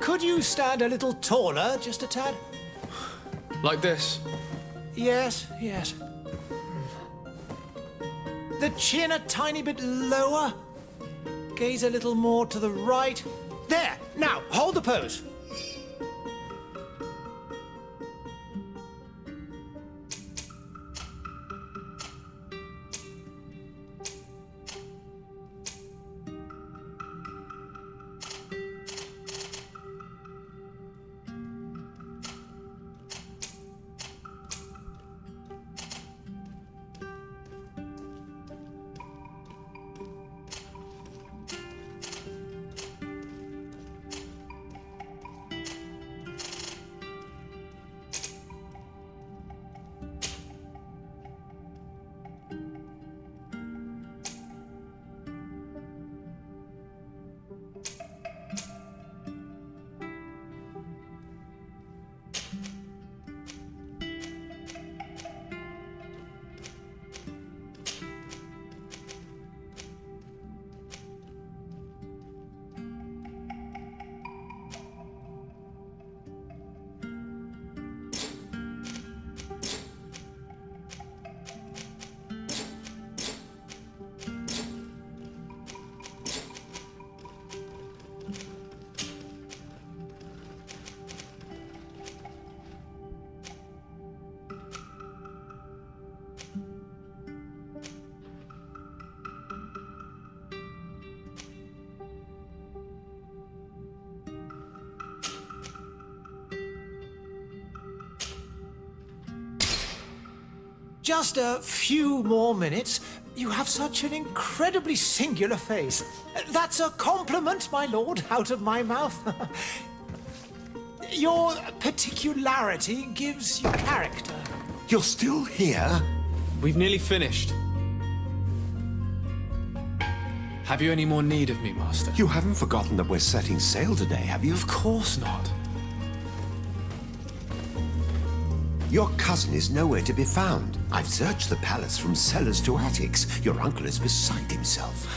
Could you stand a little taller, just a tad? Like this? Yes, yes. The chin a tiny bit lower. Gaze a little more to the right. There! Now, hold the pose. Just a few more minutes. You have such an incredibly singular face. That's a compliment, my lord, out of my mouth. Your particularity gives you character. You're still here? We've nearly finished. Have you any more need of me, Master? You haven't forgotten that we're setting sail today, have you? Of course not. Your cousin is nowhere to be found. I've searched the palace from cellars to attics. Your uncle is beside himself.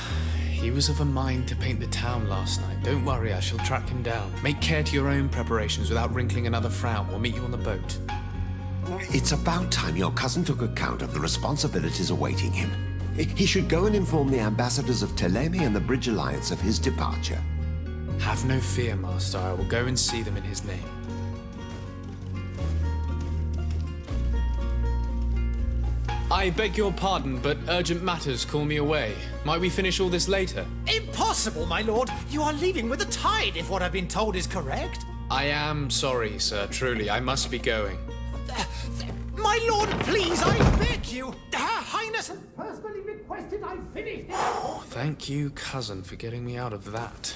He was of a mind to paint the town last night. Don't worry, I shall track him down. Make care to your own preparations without wrinkling another frown. We'll meet you on the boat. It's about time your cousin took account of the responsibilities awaiting him. He should go and inform the ambassadors of Telemi and the Bridge Alliance of his departure. Have no fear, Master. I will go and see them in his name. I beg your pardon, but urgent matters call me away. Might we finish all this later? Impossible, my lord. You are leaving with the tide, if what I've been told is correct. I am sorry, sir. Truly, I must be going. My lord, please, I beg you. Her Highness has personally requested I finish this. Oh, thank you, cousin, for getting me out of that.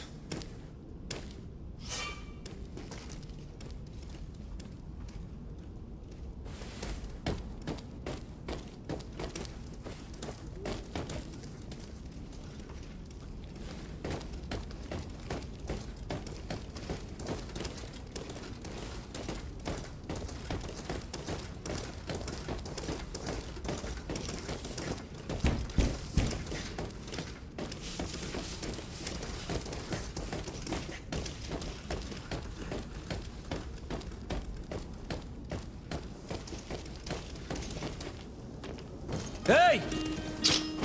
Hey!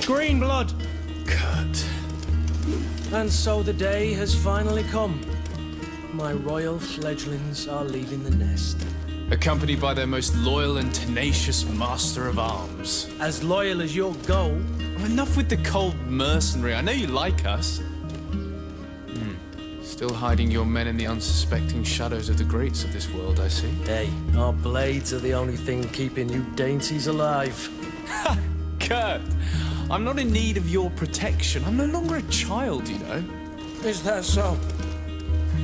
Green blood! Kurt. And so the day has finally come. My royal fledglings are leaving the nest. Accompanied by their most loyal and tenacious master of arms. As loyal as your goal. Enough with the cold mercenary. I know you like us. Still hiding your men in the unsuspecting shadows of the greats of this world, I see. Hey, our blades are the only thing keeping you dainties alive. Kurt, I'm not in need of your protection. I'm no longer a child, you know. Is that so?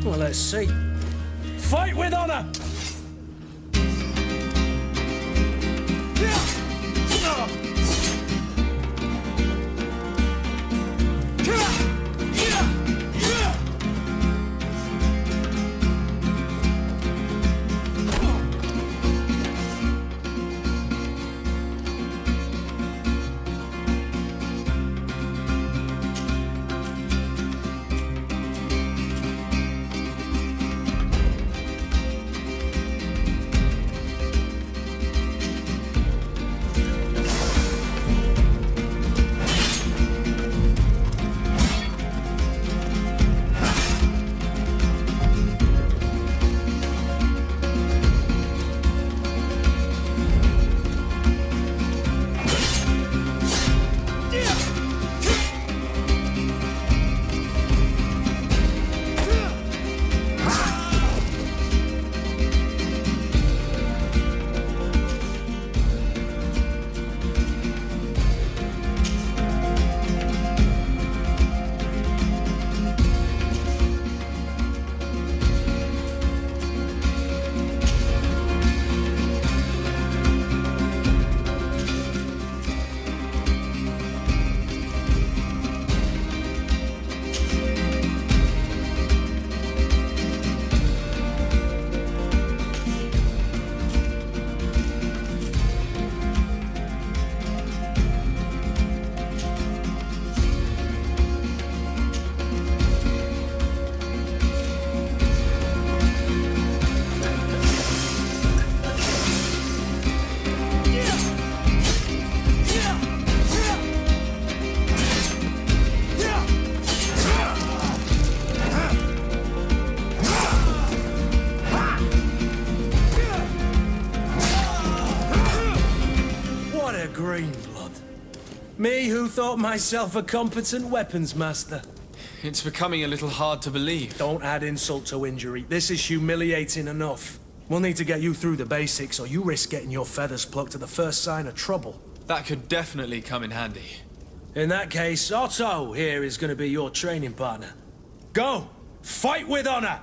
Well, let's see. Fight with honor! Me who thought myself a competent weapons master. It's becoming a little hard to believe. Don't add insult to injury. This is humiliating enough. We'll need to get you through the basics, or you risk getting your feathers plucked at the first sign of trouble. That could definitely come in handy. In that case, Otto here is going to be your training partner. Go! Fight with honor!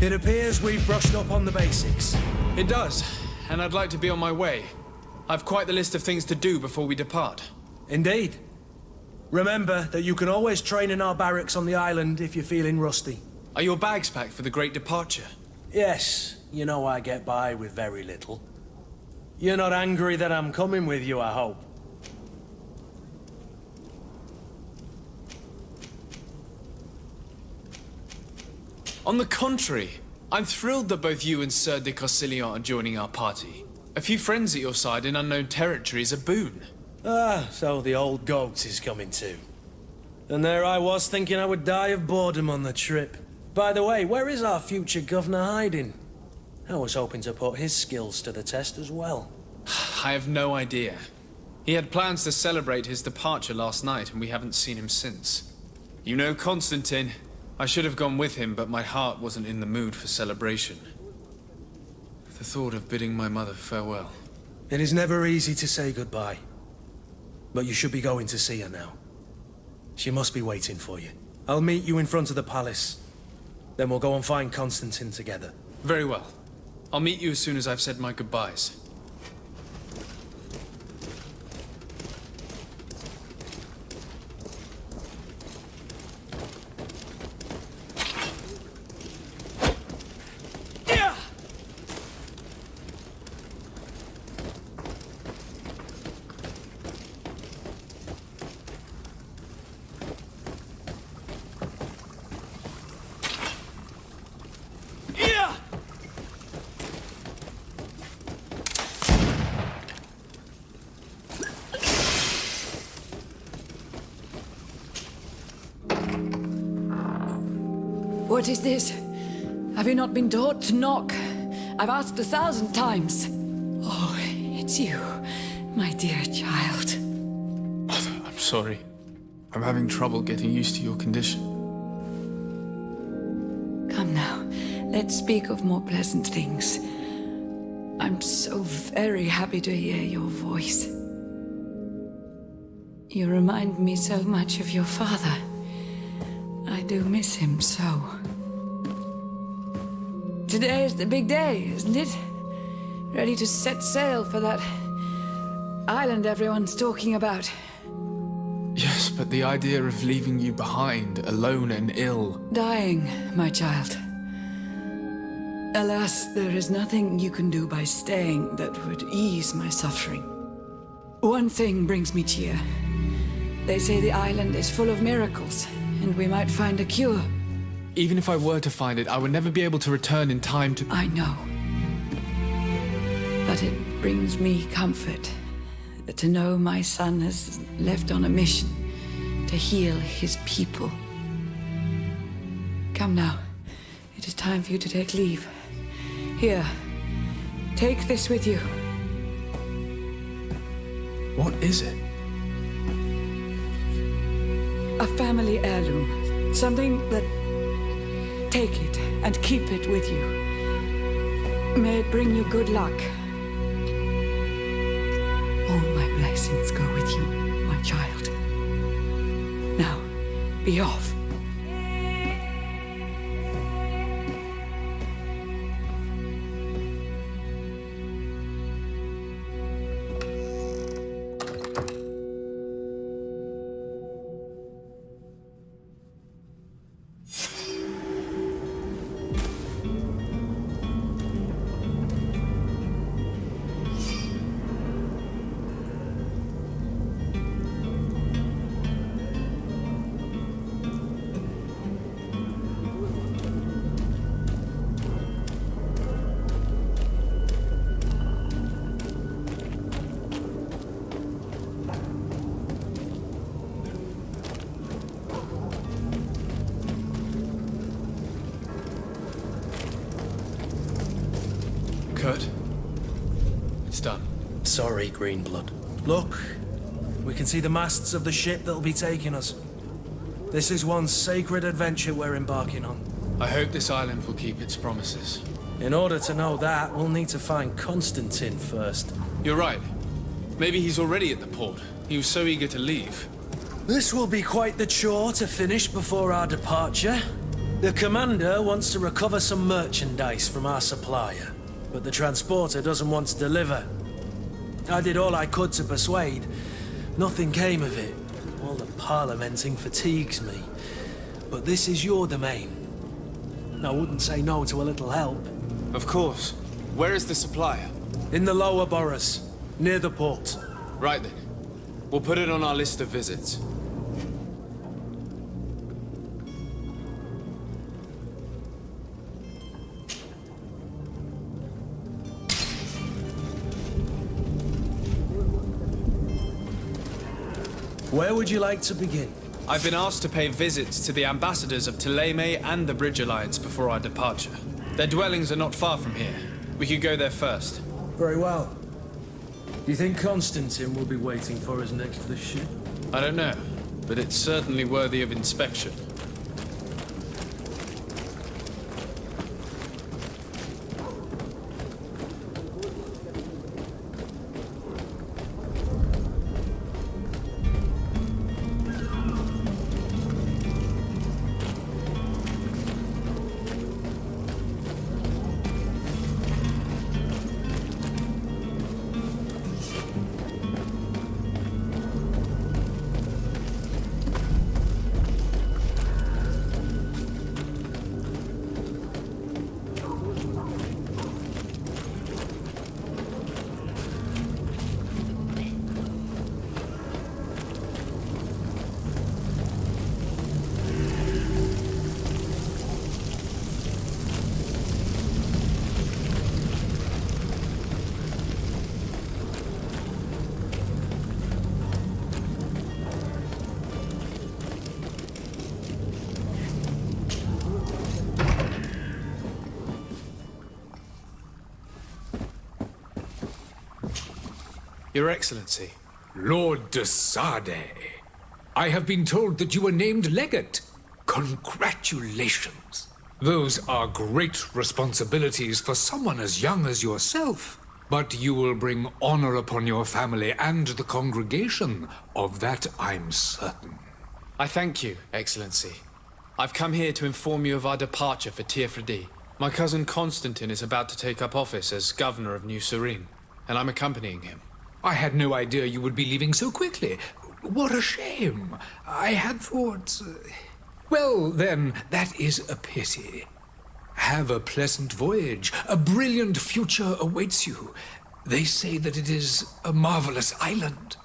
It appears we've brushed up on the basics. It does, and I'd like to be on my way. I've quite the list of things to do before we depart. Indeed. Remember that you can always train in our barracks on the island if you're feeling rusty. Are your bags packed for the great departure? Yes, you know I get by with very little. You're not angry that I'm coming with you, I hope. On the contrary, I'm thrilled that both you and Sir de Corsillon are joining our party. A few friends at your side in unknown territory is a boon. Ah, so the old goat is coming too. And there I was thinking I would die of boredom on the trip. By the way, where is our future governor hiding? I was hoping to put his skills to the test as well. I have no idea. He had plans to celebrate his departure last night, and we haven't seen him since. You know Constantine. I should have gone with him, but my heart wasn't in the mood for celebration. The thought of bidding my mother farewell. It is never easy to say goodbye. But you should be going to see her now. She must be waiting for you. I'll meet you in front of the palace. Then we'll go and find Constantine together. Very well. I'll meet you as soon as I've said my goodbyes. What is this? Have you not been taught to knock? I've asked 1,000 times. Oh, it's you, my dear child. Mother, I'm sorry. I'm having trouble getting used to your condition. Come now, let's speak of more pleasant things. I'm so very happy to hear your voice. You remind me so much of your father. I do miss him so. Today is the big day, isn't it? Ready to set sail for that island everyone's talking about. Yes, but the idea of leaving you behind, alone and ill... Dying, my child. Alas, there is nothing you can do by staying that would ease my suffering. One thing brings me cheer. They say the island is full of miracles, and we might find a cure. Even if I were to find it, I would never be able to return in time to... I know. But it brings me comfort to know my son has left on a mission to heal his people. Come now. It is time for you to take leave. Here, take this with you. What is it? A family heirloom. Something that... Take it and keep it with you. May it bring you good luck. All my blessings go with you, my child. Now, be off. Kurt, it's done. Sorry, Greenblood. Look, we can see the masts of the ship that'll be taking us. This is one sacred adventure we're embarking on. I hope this island will keep its promises. In order to know that, we'll need to find Constantine first. You're right. Maybe he's already at the port. He was so eager to leave. This will be quite the chore to finish before our departure. The commander wants to recover some merchandise from our supplier, but the transporter doesn't want to deliver. I did all I could to persuade. Nothing came of it. All the parliamenting fatigues me. But this is your domain. I wouldn't say no to a little help. Of course. Where is the supplier? In the lower boroughs, near the port. Right then. We'll put it on our list of visits. Where would you like to begin? I've been asked to pay visits to the ambassadors of Thélème and the Bridge Alliance before our departure. Their dwellings are not far from here. We could go there first. Very well. Do you think Constantine will be waiting for us next to the ship? I don't know, but it's certainly worthy of inspection. Your Excellency. Lord de Sade, I have been told that you were named legate. Congratulations. Those are great responsibilities for someone as young as yourself. But you will bring honor upon your family and the congregation. Of that I'm certain. I thank you, Excellency. I've come here to inform you of our departure for Tirfredi. My cousin Constantine is about to take up office as governor of New Serene, and I'm accompanying him. I had no idea you would be leaving so quickly. What a shame. I had thought... Well, then, that is a pity. Have a pleasant voyage. A brilliant future awaits you. They say that it is a marvelous island.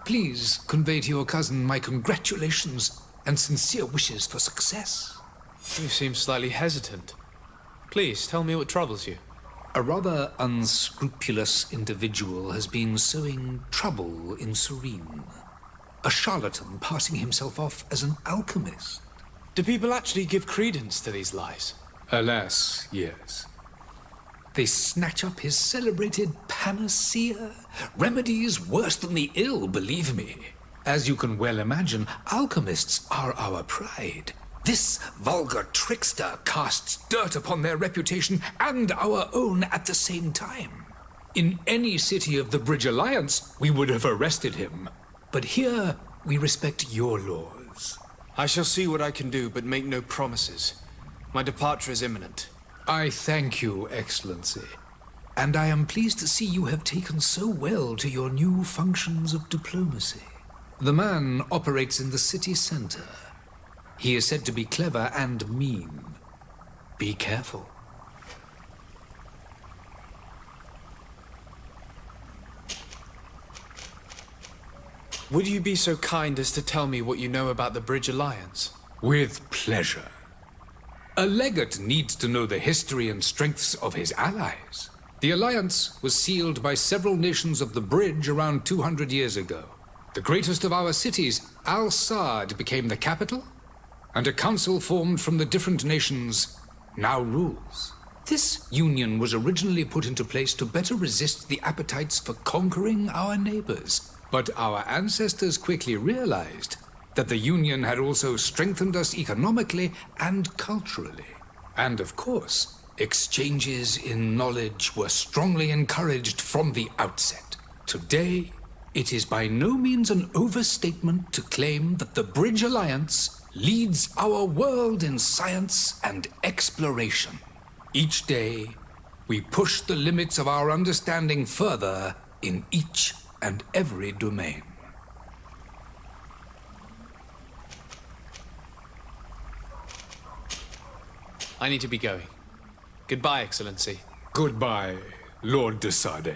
Please convey to your cousin my congratulations and sincere wishes for success. You seem slightly hesitant. Please, tell me what troubles you. A rather unscrupulous individual has been sowing trouble in Serene. A charlatan passing himself off as an alchemist. Do people actually give credence to these lies? Alas, yes. They snatch up his celebrated panacea. Remedies worse than the ill, believe me. As you can well imagine, alchemists are our pride. This vulgar trickster casts dirt upon their reputation and our own at the same time. In any city of the Bridge Alliance, we would have arrested him. But here, we respect your laws. I shall see what I can do, but make no promises. My departure is imminent. I thank you, Excellency. And I am pleased to see you have taken so well to your new functions of diplomacy. The man operates in the city center. He is said to be clever and mean. Be careful. Would you be so kind as to tell me what you know about the Bridge Alliance? With pleasure. A legate needs to know the history and strengths of his allies. The alliance was sealed by several nations of the Bridge around 200 years ago. The greatest of our cities, Al-Sad, became the capital, and a council formed from the different nations now rules. This union was originally put into place to better resist the appetites for conquering our neighbors. But our ancestors quickly realized that the union had also strengthened us economically and culturally. And of course, exchanges in knowledge were strongly encouraged from the outset. Today, it is by no means an overstatement to claim that the Bridge Alliance leads our world in science and exploration. Each day, we push the limits of our understanding further in each and every domain. I need to be going. Goodbye, Excellency. Goodbye, Lord de Sade.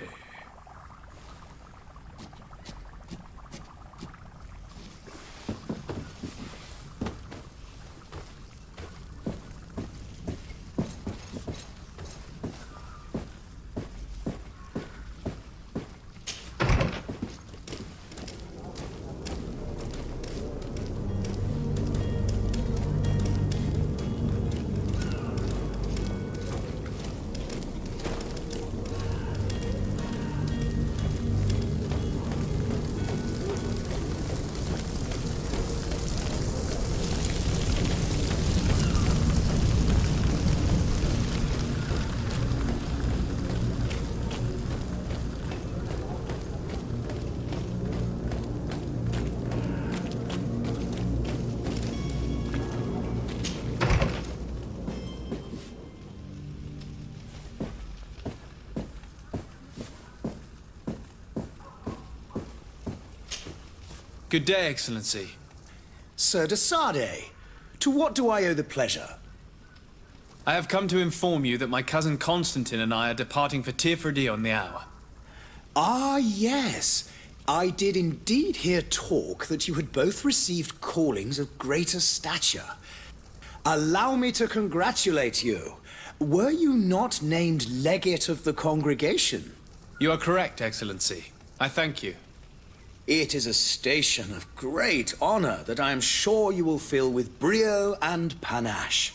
Good day, Excellency. Sir de Sade, to what do I owe the pleasure? I have come to inform you that my cousin Constantine and I are departing for Tirfredi on the hour. Ah, yes. I did indeed hear talk that you had both received callings of greater stature. Allow me to congratulate you. Were you not named legate of the congregation? You are correct, Excellency. I thank you. It is a station of great honor that I am sure you will fill with brio and panache.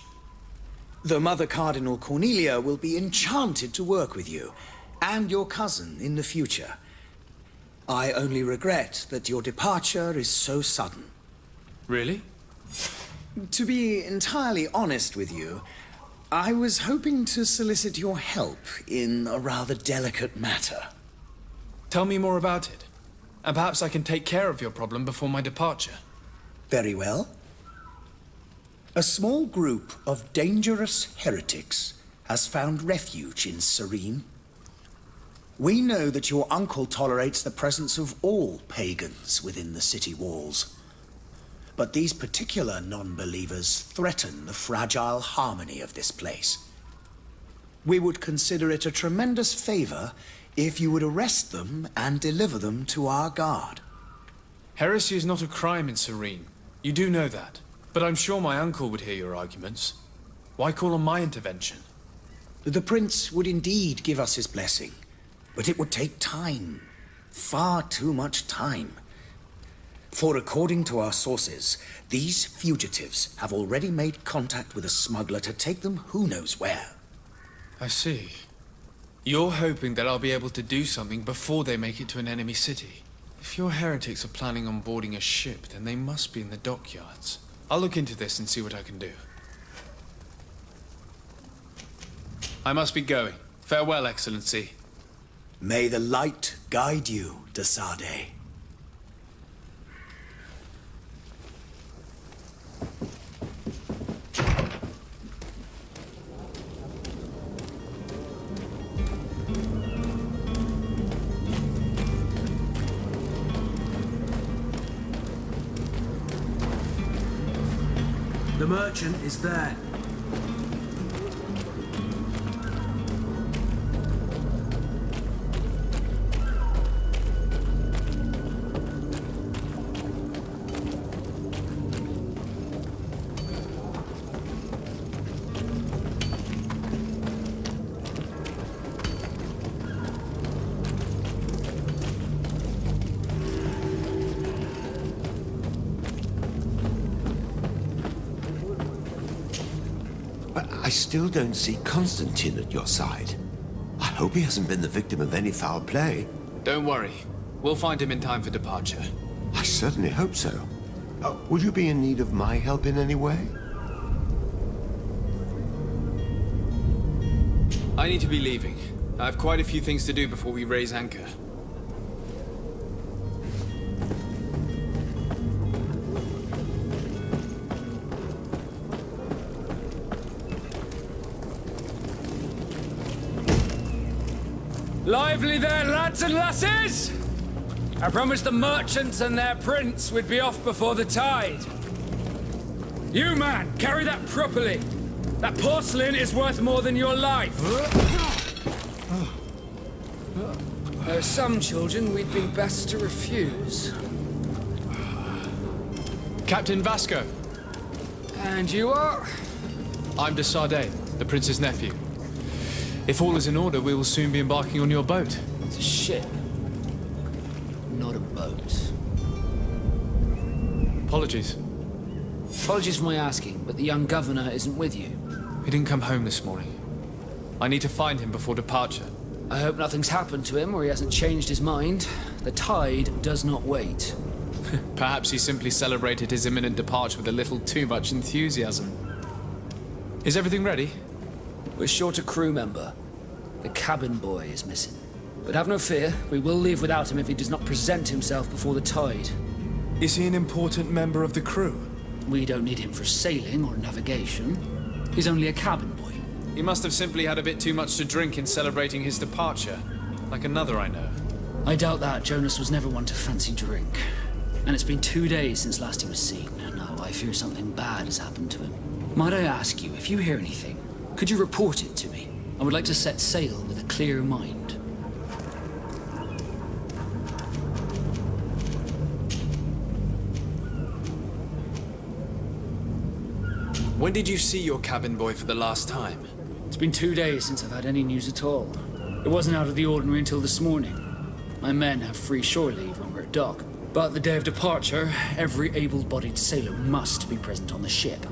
The Mother Cardinal Cornelia will be enchanted to work with you, and your cousin in the future. I only regret that your departure is so sudden. Really? To be entirely honest with you, I was hoping to solicit your help in a rather delicate matter. Tell me more about it. And perhaps I can take care of your problem before my departure. Very well. A small group of dangerous heretics has found refuge in Serene. We know that your uncle tolerates the presence of all pagans within the city walls. But these particular non-believers threaten the fragile harmony of this place. We would consider it a tremendous favor if you would arrest them and deliver them to our guard. Heresy is not a crime in Serene. You do know that. But I'm sure my uncle would hear your arguments. Why call on my intervention? The prince would indeed give us his blessing, but it would take time. Far too much time. For according to our sources, these fugitives have already made contact with a smuggler to take them who knows where. I see. You're hoping that I'll be able to do something before they make it to an enemy city. If your heretics are planning on boarding a ship, then they must be in the dockyards. I'll look into this and see what I can do. I must be going. Farewell, Excellency. May the light guide you, de Sade. The merchant is there. I still don't see Constantine at your side. I hope he hasn't been the victim of any foul play. Don't worry. We'll find him in time for departure. I certainly hope so. Would you be in need of my help in any way? I need to be leaving. I have quite a few things to do before we raise anchor. Lively there, lads and lasses! I promised the merchants and their prince we'd be off before the tide. You, man, carry that properly. That porcelain is worth more than your life. There are some children we'd be best to refuse. Captain Vasco. And you are? I'm de Sade, the prince's nephew. If all is in order, we will soon be embarking on your boat. It's a ship, not a boat. Apologies. Apologies for my asking, but the young governor isn't with you. He didn't come home this morning. I need to find him before departure. I hope nothing's happened to him or he hasn't changed his mind. The tide does not wait. Perhaps he simply celebrated his imminent departure with a little too much enthusiasm. Is everything ready? We're short a crew member. The cabin boy is missing. But have no fear, we will leave without him if he does not present himself before the tide. Is he an important member of the crew? We don't need him for sailing or navigation. He's only a cabin boy. He must have simply had a bit too much to drink in celebrating his departure. Like another I know. I doubt that. Jonas was never one to fancy drink. And it's been 2 days since last he was seen. Now I fear something bad has happened to him. Might I ask you, if you hear anything, could you report it to me? I would like to set sail with a clear mind. When did you see your cabin boy for the last time? It's been 2 days since I've had any news at all. It wasn't out of the ordinary until this morning. My men have free shore leave when we're at dock. But the day of departure, every able-bodied sailor must be present on the ship.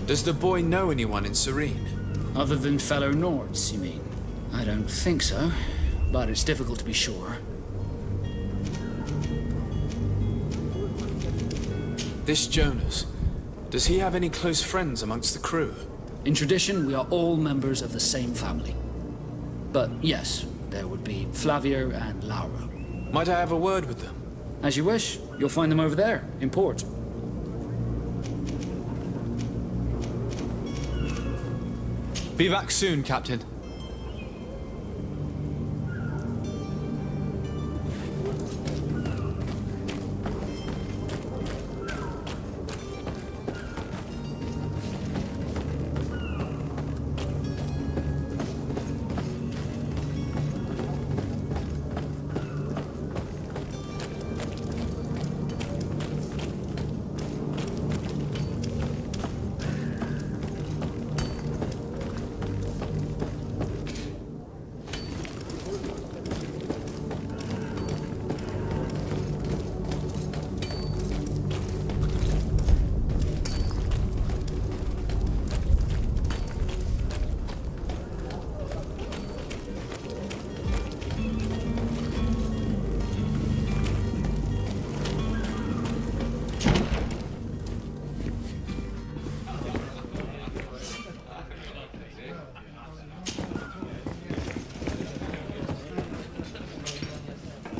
Does the boy know anyone in Serene? Other than fellow Nords, you mean? I don't think so, but it's difficult to be sure. This Jonas, does he have any close friends amongst the crew? In tradition, we are all members of the same family. But yes, there would be Flavio and Laura. Might I have a word with them? As you wish, you'll find them over there, in port. Be back soon, Captain.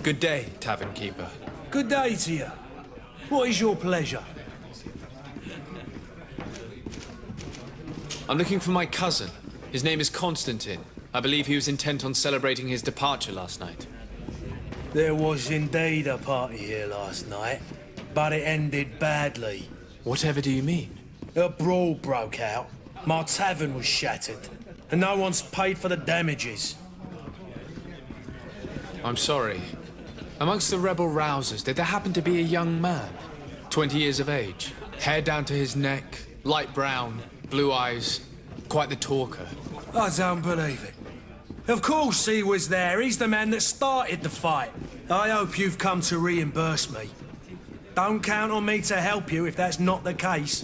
Good day, tavern keeper. Good day to you. What is your pleasure? I'm looking for my cousin. His name is Constantine. I believe he was intent on celebrating his departure last night. There was indeed a party here last night, but it ended badly. Whatever do you mean? A brawl broke out. My tavern was shattered, and no one's paid for the damages. I'm sorry. Amongst the rebel rousers, did there happen to be a young man? 20 years of age, hair down to his neck, light brown, blue eyes, quite the talker. I don't believe it. Of course he was there. He's the man that started the fight. I hope you've come to reimburse me. Don't count on me to help you if that's not the case.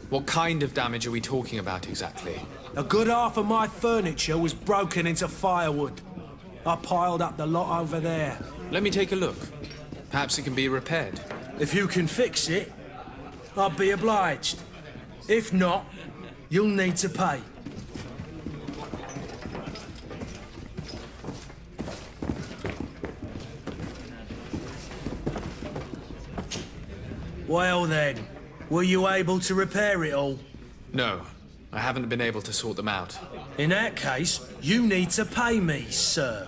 What kind of damage are we talking about exactly? A good half of my furniture was broken into firewood. I piled up the lot over there. Let me take a look. Perhaps it can be repaired. If you can fix it, I'll be obliged. If not, you'll need to pay. Well then, were you able to repair it all? No, I haven't been able to sort them out. In that case, you need to pay me, sir.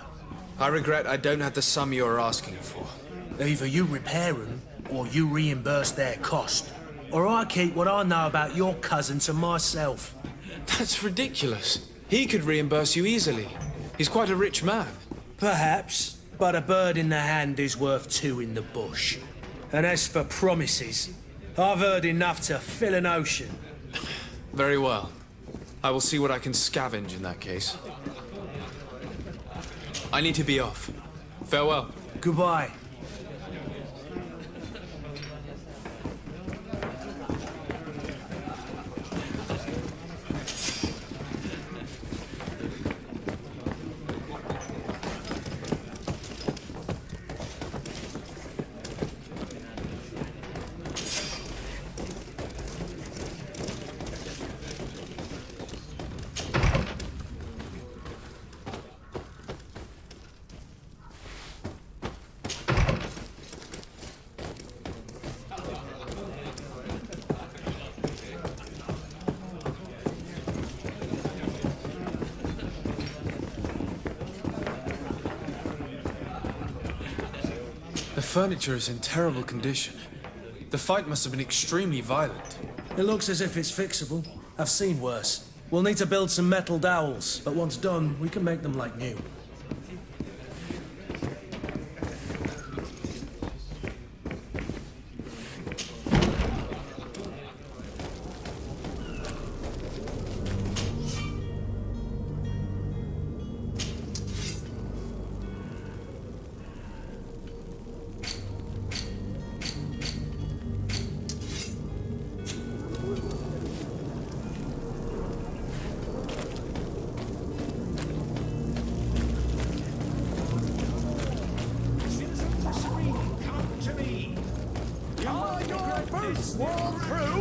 I regret I don't have the sum you are asking for. Either you repair them, or you reimburse their cost. Or I keep what I know about your cousin to myself. That's ridiculous. He could reimburse you easily. He's quite a rich man. Perhaps, but a bird in the hand is worth two in the bush. And as for promises, I've heard enough to fill an ocean. Very well. I will see what I can scavenge in that case. I need to be off. Farewell. Goodbye. The furniture is in terrible condition. The fight must have been extremely violent. It looks as if it's fixable. I've seen worse. We'll need to build some metal dowels, but once done, we can make them like new. crew?